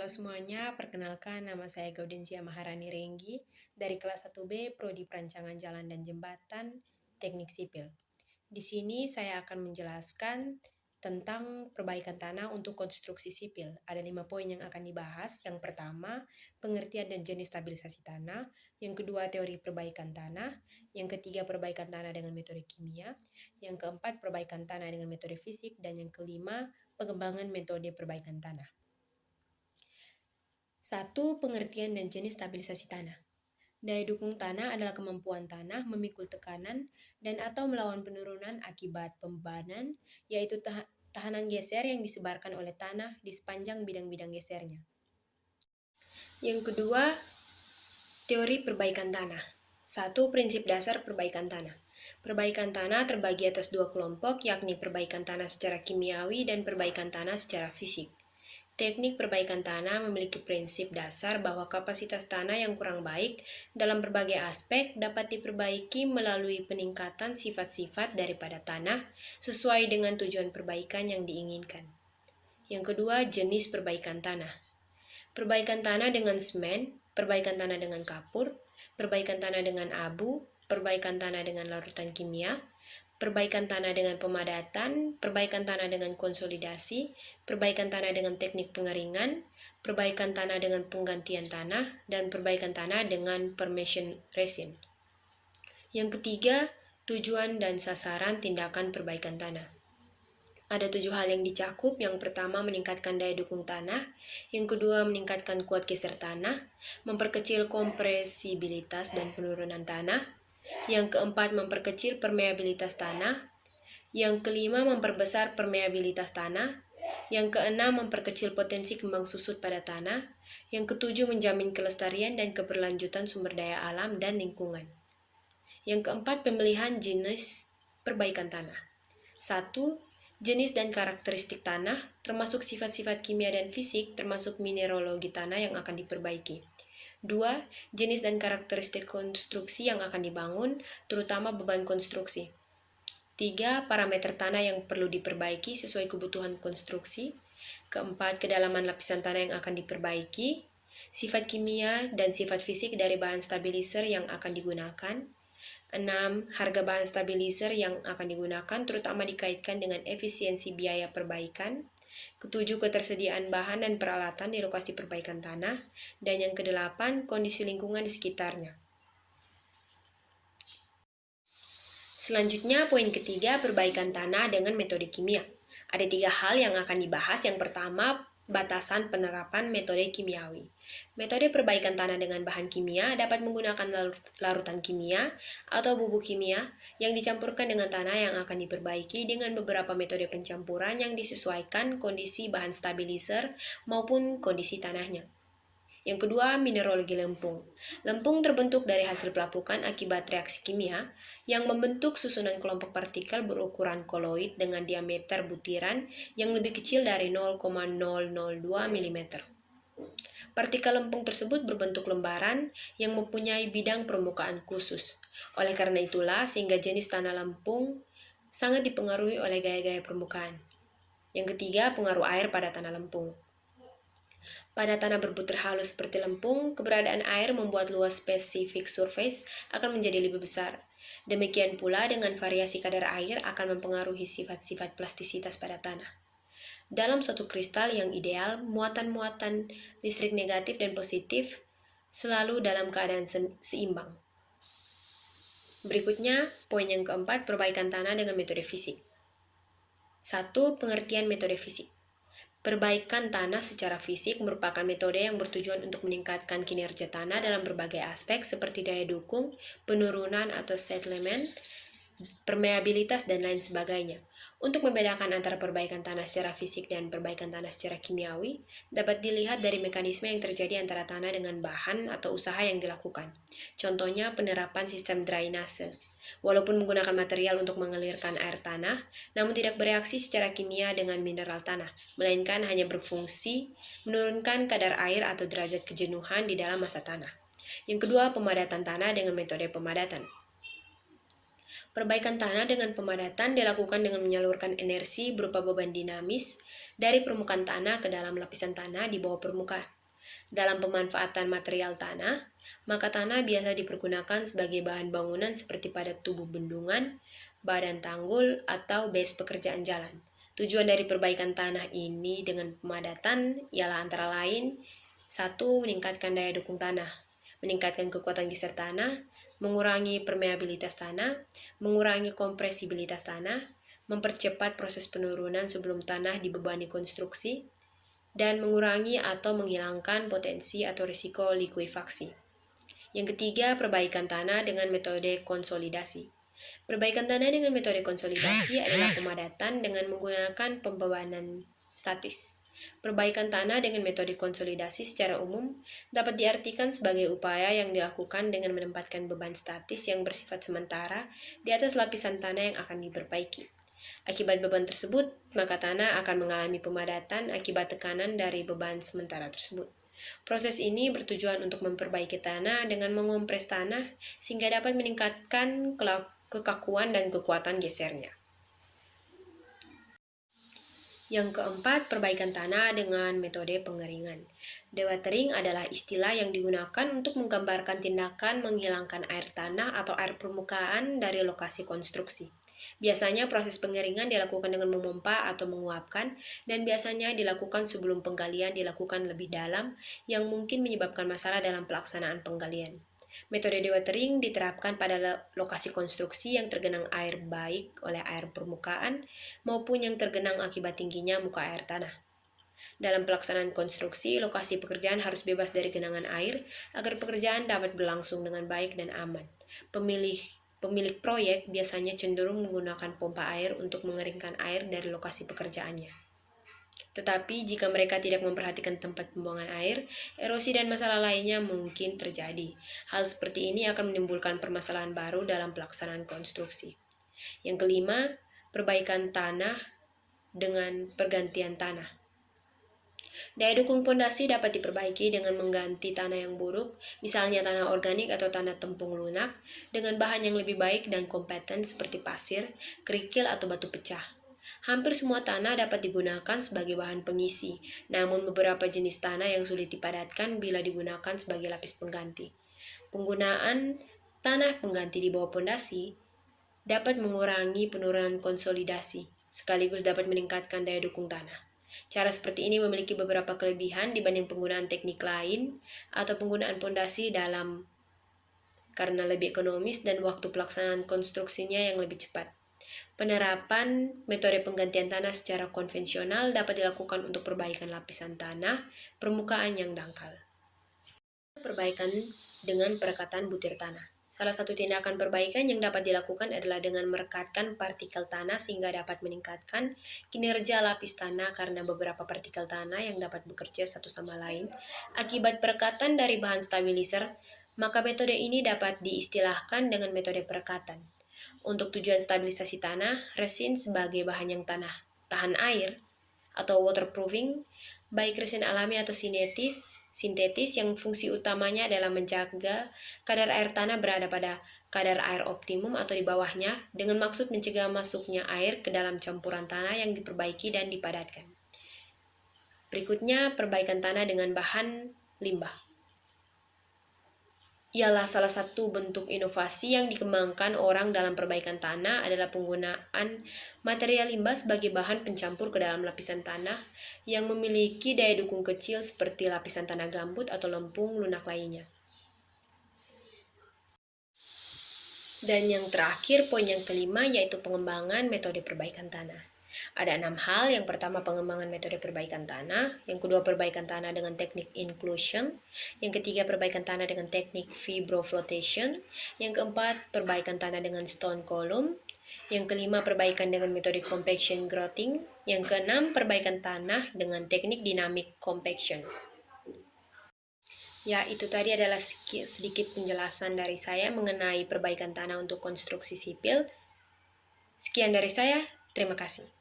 Halo semuanya, perkenalkan nama saya Gaudensia Maharani Renggi dari kelas 1B Prodi Perancangan Jalan dan Jembatan Teknik Sipil. Di sini saya akan menjelaskan tentang perbaikan tanah untuk konstruksi sipil. Ada 5 poin yang akan dibahas. Yang pertama, pengertian dan jenis stabilisasi tanah. Yang kedua, teori perbaikan tanah. Yang ketiga, perbaikan tanah dengan metode kimia. Yang keempat, perbaikan tanah dengan metode fisik. Dan yang kelima, pengembangan metode perbaikan tanah. 1. Pengertian dan jenis stabilisasi tanah. Daya dukung tanah adalah kemampuan tanah memikul tekanan dan atau melawan penurunan akibat pembebanan, yaitu tahanan geser yang disebarkan oleh tanah di sepanjang bidang-bidang gesernya. Yang kedua, teori perbaikan tanah. 1. Prinsip dasar perbaikan tanah. Perbaikan tanah terbagi atas 2 kelompok, yakni perbaikan tanah secara kimiawi dan perbaikan tanah secara fisik. Teknik perbaikan tanah memiliki prinsip dasar bahwa kapasitas tanah yang kurang baik dalam berbagai aspek dapat diperbaiki melalui peningkatan sifat-sifat daripada tanah sesuai dengan tujuan perbaikan yang diinginkan. Yang kedua, jenis perbaikan tanah. Perbaikan tanah dengan semen, perbaikan tanah dengan kapur, perbaikan tanah dengan abu, perbaikan tanah dengan larutan kimia, perbaikan tanah dengan pemadatan, perbaikan tanah dengan konsolidasi, perbaikan tanah dengan teknik pengeringan, perbaikan tanah dengan penggantian tanah, dan perbaikan tanah dengan permeation resin. Yang ketiga, tujuan dan sasaran tindakan perbaikan tanah. Ada 7 hal yang dicakup. Yang pertama, meningkatkan daya dukung tanah. Yang kedua, meningkatkan kuat geser tanah, memperkecil kompresibilitas dan penurunan tanah. Yang keempat, memperkecil permeabilitas tanah. Yang kelima, memperbesar permeabilitas tanah. Yang keenam, memperkecil potensi kembang susut pada tanah. Yang ketujuh, menjamin kelestarian dan keberlanjutan sumber daya alam dan lingkungan. Yang keempat, pemilihan jenis perbaikan tanah. 1. Jenis dan karakteristik tanah, termasuk sifat-sifat kimia dan fisik, termasuk mineralogi tanah yang akan diperbaiki. 2. Jenis dan karakteristik konstruksi yang akan dibangun, terutama beban konstruksi. 3. Parameter tanah yang perlu diperbaiki sesuai kebutuhan konstruksi. Keempat, kedalaman lapisan tanah yang akan diperbaiki. Sifat kimia dan sifat fisik dari bahan stabilizer yang akan digunakan. 6. Harga bahan stabilizer yang akan digunakan, terutama dikaitkan dengan efisiensi biaya perbaikan. Ketujuh, ketersediaan bahan dan peralatan di lokasi perbaikan tanah. Dan yang kedelapan, kondisi lingkungan di sekitarnya. Selanjutnya, poin ketiga, perbaikan tanah dengan metode kimia. Ada 3 hal yang akan dibahas. Yang pertama, batasan penerapan metode kimiawi. Metode perbaikan tanah dengan bahan kimia dapat menggunakan larutan kimia atau bubuk kimia yang dicampurkan dengan tanah yang akan diperbaiki dengan beberapa metode pencampuran yang disesuaikan kondisi bahan stabilizer maupun kondisi tanahnya. Yang kedua, mineralogi lempung. Lempung terbentuk dari hasil pelapukan akibat reaksi kimia yang membentuk susunan kelompok partikel berukuran koloid dengan diameter butiran yang lebih kecil dari 0,002 mm. Partikel lempung tersebut berbentuk lembaran yang mempunyai bidang permukaan khusus. Oleh karena itulah, sehingga jenis tanah lempung sangat dipengaruhi oleh gaya-gaya permukaan. Yang ketiga, pengaruh air pada tanah lempung. Pada tanah berbutir halus seperti lempung, keberadaan air membuat luas specific surface akan menjadi lebih besar. Demikian pula dengan variasi kadar air akan mempengaruhi sifat-sifat plastisitas pada tanah. Dalam suatu kristal yang ideal, muatan-muatan listrik negatif dan positif selalu dalam keadaan seimbang. Berikutnya, poin yang keempat, perbaikan tanah dengan metode fisik. 1. Pengertian metode fisik. Perbaikan tanah secara fisik merupakan metode yang bertujuan untuk meningkatkan kinerja tanah dalam berbagai aspek seperti daya dukung, penurunan atau settlement, permeabilitas, dan lain sebagainya. Untuk membedakan antara perbaikan tanah secara fisik dan perbaikan tanah secara kimiawi, dapat dilihat dari mekanisme yang terjadi antara tanah dengan bahan atau usaha yang dilakukan. Contohnya, penerapan sistem drainase. Walaupun menggunakan material untuk mengalirkan air tanah, namun tidak bereaksi secara kimia dengan mineral tanah, melainkan hanya berfungsi menurunkan kadar air atau derajat kejenuhan di dalam massa tanah. Yang kedua, pemadatan tanah dengan metode pemadatan. Perbaikan tanah dengan pemadatan dilakukan dengan menyalurkan energi berupa beban dinamis dari permukaan tanah ke dalam lapisan tanah di bawah permukaan. Dalam pemanfaatan material tanah, maka tanah biasa dipergunakan sebagai bahan bangunan seperti pada tubuh bendungan, badan tanggul, atau base pekerjaan jalan. Tujuan dari perbaikan tanah ini dengan pemadatan ialah antara lain: 1. Meningkatkan daya dukung tanah, meningkatkan kekuatan geser tanah, mengurangi permeabilitas tanah, mengurangi kompresibilitas tanah, mempercepat proses penurunan sebelum tanah dibebani konstruksi, dan mengurangi atau menghilangkan potensi atau risiko likuifaksi. Yang ketiga, perbaikan tanah dengan metode konsolidasi. Perbaikan tanah dengan metode konsolidasi adalah pemadatan dengan menggunakan pembebanan statis. Perbaikan tanah dengan metode konsolidasi secara umum dapat diartikan sebagai upaya yang dilakukan dengan menempatkan beban statis yang bersifat sementara di atas lapisan tanah yang akan diperbaiki. Akibat beban tersebut, maka tanah akan mengalami pemadatan akibat tekanan dari beban sementara tersebut. Proses ini bertujuan untuk memperbaiki tanah dengan mengompres tanah sehingga dapat meningkatkan kekakuan dan kekuatan gesernya. Yang keempat, perbaikan tanah dengan metode pengeringan. Dewatering adalah istilah yang digunakan untuk menggambarkan tindakan menghilangkan air tanah atau air permukaan dari lokasi konstruksi. Biasanya proses pengeringan dilakukan dengan memompa atau menguapkan, dan biasanya dilakukan sebelum penggalian dilakukan lebih dalam yang mungkin menyebabkan masalah dalam pelaksanaan penggalian. Metode dewatering diterapkan pada lokasi konstruksi yang tergenang air baik oleh air permukaan maupun yang tergenang akibat tingginya muka air tanah. Dalam pelaksanaan konstruksi, lokasi pekerjaan harus bebas dari genangan air agar pekerjaan dapat berlangsung dengan baik dan aman. Pemilik proyek biasanya cenderung menggunakan pompa air untuk mengeringkan air dari lokasi pekerjaannya. Tetapi jika mereka tidak memperhatikan tempat pembuangan air, erosi dan masalah lainnya mungkin terjadi. Hal seperti ini akan menimbulkan permasalahan baru dalam pelaksanaan konstruksi. Yang kelima, perbaikan tanah dengan pergantian tanah. Daya dukung pondasi dapat diperbaiki dengan mengganti tanah yang buruk, misalnya tanah organik atau tanah tempung lunak, dengan bahan yang lebih baik dan kompeten seperti pasir, kerikil, atau batu pecah. Hampir semua tanah dapat digunakan sebagai bahan pengisi, namun beberapa jenis tanah yang sulit dipadatkan bila digunakan sebagai lapis pengganti. Penggunaan tanah pengganti di bawah pondasi dapat mengurangi penurunan konsolidasi, sekaligus dapat meningkatkan daya dukung tanah. Cara seperti ini memiliki beberapa kelebihan dibanding penggunaan teknik lain atau penggunaan pondasi dalam karena lebih ekonomis dan waktu pelaksanaan konstruksinya yang lebih cepat. Penerapan metode penggantian tanah secara konvensional dapat dilakukan untuk perbaikan lapisan tanah permukaan yang dangkal. Perbaikan dengan perekatan butir tanah. Salah satu tindakan perbaikan yang dapat dilakukan adalah dengan merekatkan partikel tanah sehingga dapat meningkatkan kinerja lapis tanah karena beberapa partikel tanah yang dapat bekerja satu sama lain akibat perekatan dari bahan stabilizer, maka metode ini dapat diistilahkan dengan metode perekatan. Untuk tujuan stabilisasi tanah, resin sebagai bahan yang tahan air atau waterproofing, baik resin alami atau sintetis yang fungsi utamanya adalah menjaga kadar air tanah berada pada kadar air optimum atau di bawahnya dengan maksud mencegah masuknya air ke dalam campuran tanah yang diperbaiki dan dipadatkan. Berikutnya, perbaikan tanah dengan bahan limbah. Ialah salah satu bentuk inovasi yang dikembangkan orang dalam perbaikan tanah adalah penggunaan material limbah sebagai bahan pencampur ke dalam lapisan tanah yang memiliki daya dukung kecil seperti lapisan tanah gambut atau lempung lunak lainnya. Dan yang terakhir, poin yang kelima, yaitu pengembangan metode perbaikan tanah. Ada 6 hal. Yang pertama, pengembangan metode perbaikan tanah. Yang kedua, perbaikan tanah dengan teknik inclusion. Yang ketiga, perbaikan tanah dengan teknik vibroflotation. Yang keempat, perbaikan tanah dengan stone column. Yang kelima, perbaikan dengan metode compaction grouting. Yang keenam, perbaikan tanah dengan teknik dynamic compaction. Ya, itu tadi adalah sedikit penjelasan dari saya mengenai perbaikan tanah untuk konstruksi sipil. Sekian dari saya, terima kasih.